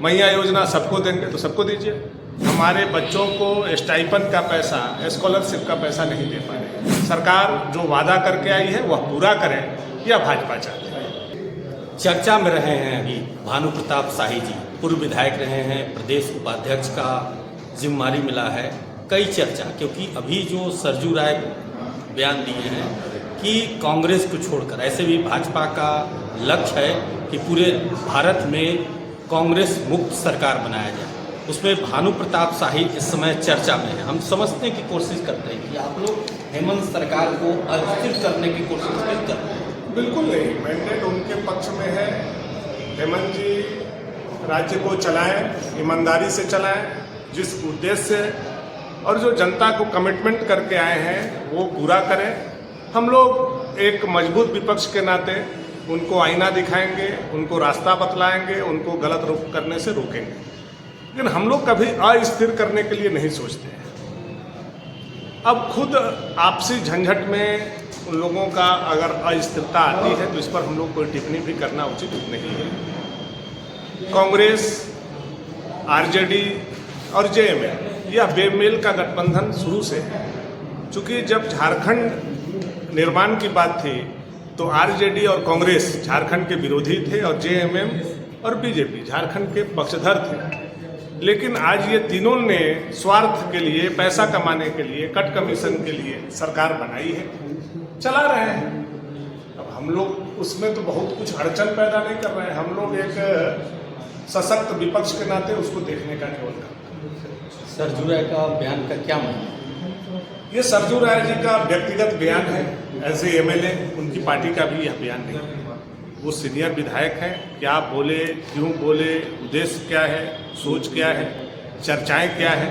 मैया योजना सबको देंगे तो सबको दीजिए। हमारे बच्चों को स्टाइपेंड का पैसा, स्कॉलरशिप का पैसा नहीं दे पा रहे। सरकार जो वादा करके आई है वह पूरा करे या भाजपा चाहती है। चर्चा में रहे हैं अभी भानु प्रताप शाही जी, पूर्व विधायक रहे हैं, प्रदेश उपाध्यक्ष का जिम्मेदारी मिला है। कई चर्चा, क्योंकि अभी जो सरजू राय बयान दिए हैं कि कांग्रेस को छोड़कर, ऐसे भी भाजपा का लक्ष्य है कि पूरे भारत में कांग्रेस मुक्त सरकार बनाया जाए, उसमें भानु प्रताप शाही इस समय चर्चा में है। हम समझने की कोशिश करते हैं कि आप लोग हेमंत सरकार को अस्थिर करने की कोशिश क्यों कर रहे हैं? बिल्कुल नहीं, मैंडेट उनके पक्ष में है। हेमंत जी राज्य को चलाएं, ईमानदारी से चलाएं, जिस उद्देश्य से और जो जनता को कमिटमेंट करके आए हैं वो पूरा करें। हम लोग एक मजबूत विपक्ष के नाते उनको आईना दिखाएंगे, उनको रास्ता बतलाएंगे, उनको गलत रुख करने से रोकेंगे, लेकिन हम लोग कभी अस्थिर करने के लिए नहीं सोचते हैं। अब खुद आपसी झंझट में उन लोगों का अगर अस्थिरता आती है तो इस पर हम लोग कोई टिप्पणी भी करना उचित नहीं है। कांग्रेस, आरजेडी और जेएमएम यह बेमेल का गठबंधन शुरू से है। चूंकि जब झारखंड निर्माण की बात थी तो आरजेडी और कांग्रेस झारखंड के विरोधी थे और जेएमएम और बीजेपी झारखंड के पक्षधर थे। लेकिन आज ये तीनों ने स्वार्थ के लिए, पैसा कमाने के लिए, कट कमीशन के लिए सरकार बनाई है, चला रहे हैं। अब हम लोग उसमें तो बहुत कुछ अड़चन पैदा नहीं कर रहे हैं। हम लोग एक सशक्त विपक्ष के नाते उसको देखने का केवल काम। सरजू राय का बयान का क्या मानना है? ये सरजू राय जी का व्यक्तिगत बयान है, एज ए एमएलए उनकी पार्टी का भी यह बयान नहीं है। वो सीनियर विधायक हैं, क्या बोले, क्यों बोले, उद्देश्य क्या है, सोच क्या है, चर्चाएं क्या है,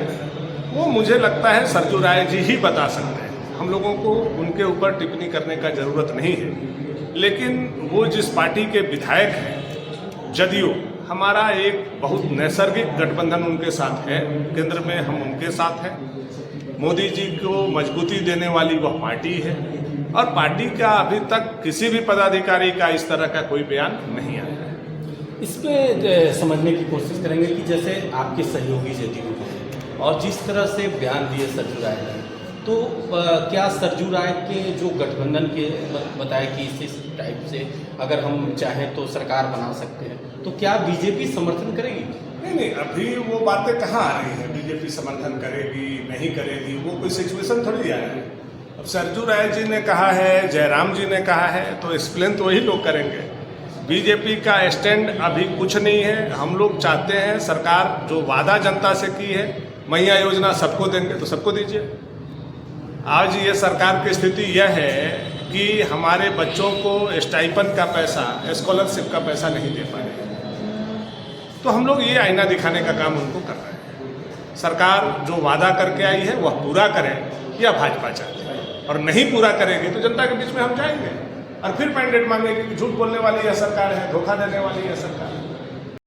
वो मुझे लगता है सरजू राय जी ही बता सकते हैं। हम लोगों को उनके ऊपर टिप्पणी करने का जरूरत नहीं है। लेकिन वो जिस पार्टी के विधायक हैं, जदयू, हमारा एक बहुत नैसर्गिक गठबंधन उनके साथ है। केंद्र में हम उनके साथ हैं। मोदी जी को मजबूती देने वाली वह पार्टी है और पार्टी का अभी तक किसी भी पदाधिकारी का इस तरह का कोई बयान नहीं आया है। इसमें समझने की कोशिश करेंगे कि जैसे आपके सहयोगी जदयू हैं और जिस तरह से बयान दिए सरजू राय ने, तो क्या सरजू राय के जो गठबंधन के बताया कि इस टाइप से अगर हम चाहें तो सरकार बना सकते हैं, तो क्या बीजेपी समर्थन करेगी? नहीं, अभी वो बातें कहाँ आ रही हैं? बीजेपी समर्थन करेगी, नहीं करेगी, वो कोई सिचुएशन थोड़ी आया है। अब सरजू राय जी ने कहा है, जयराम जी ने कहा है, तो एक्सप्लेन तो वही लोग करेंगे। बीजेपी का स्टैंड अभी कुछ नहीं है। हम लोग चाहते हैं सरकार जो वादा जनता से की है, मैया योजना सबको देंगे तो सबको दीजिए। आज ये सरकार की स्थिति यह है कि हमारे बच्चों को स्टाइपेंड का पैसा, स्कॉलरशिप का पैसा नहीं दे पा रहे, तो हम लोग ये आईना दिखाने का काम उनको कर रहे हैं। सरकार जो वादा करके आई है वह पूरा करे या भाजपा चाहती है, और नहीं पूरा करेगी तो जनता के बीच में हम जाएंगे और फिर मैंडेट मांगेंगे कि झूठ बोलने वाली यह सरकार है, धोखा देने वाली यह सरकार।